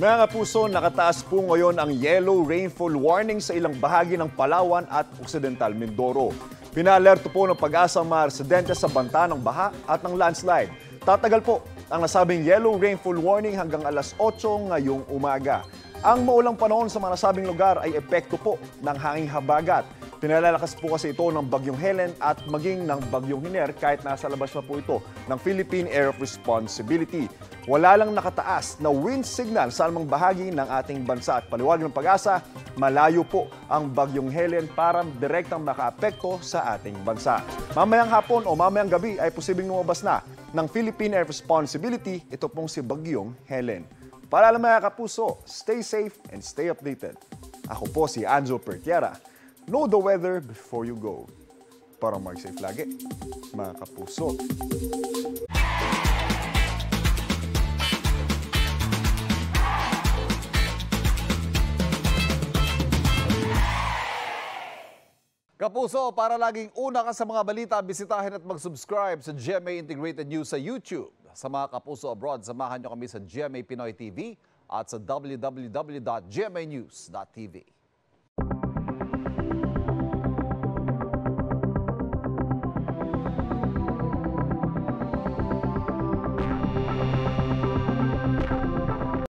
Mga kapuso, nakataas po ngayon ang yellow rainfall warning sa ilang bahagi ng Palawan at Occidental Mindoro. Pinalerto po ng Pag-asa ang mga residente sa banta ng baha at ng landslide. Tatagal po ang nasabing yellow rainfall warning hanggang alas 8 ngayong umaga. Ang maulang panahon sa mga nasabing lugar ay epekto po ng hanging habagat. Pinalalakas po kasi ito ng Bagyong Helen at maging ng Bagyong Hiner kahit nasa labas na po ito ng Philippine Area of Responsibility. Wala lang nakataas na wind signal sa anumang bahagi ng ating bansa at paliwanag ng Pag-asa, malayo po ang Bagyong Helen para direktang makaapekto sa ating bansa. Mamayang hapon o mamayang gabi ay posibleng lumabas na ng Philippine Area of Responsibility, ito pong si Bagyong Helen. Para lang mga kapuso, stay safe and stay updated. Ako po si Anjo Pertiera. Know the weather before you go. Para mag-safe lagi, mga kapuso. Kapuso, para laging una ka sa mga balita, bisitahin at mag-subscribe sa GMA Integrated News sa YouTube. Sa mga kapuso abroad, samahan nyo kami sa GMA Pinoy TV at sa www.gmanews.tv.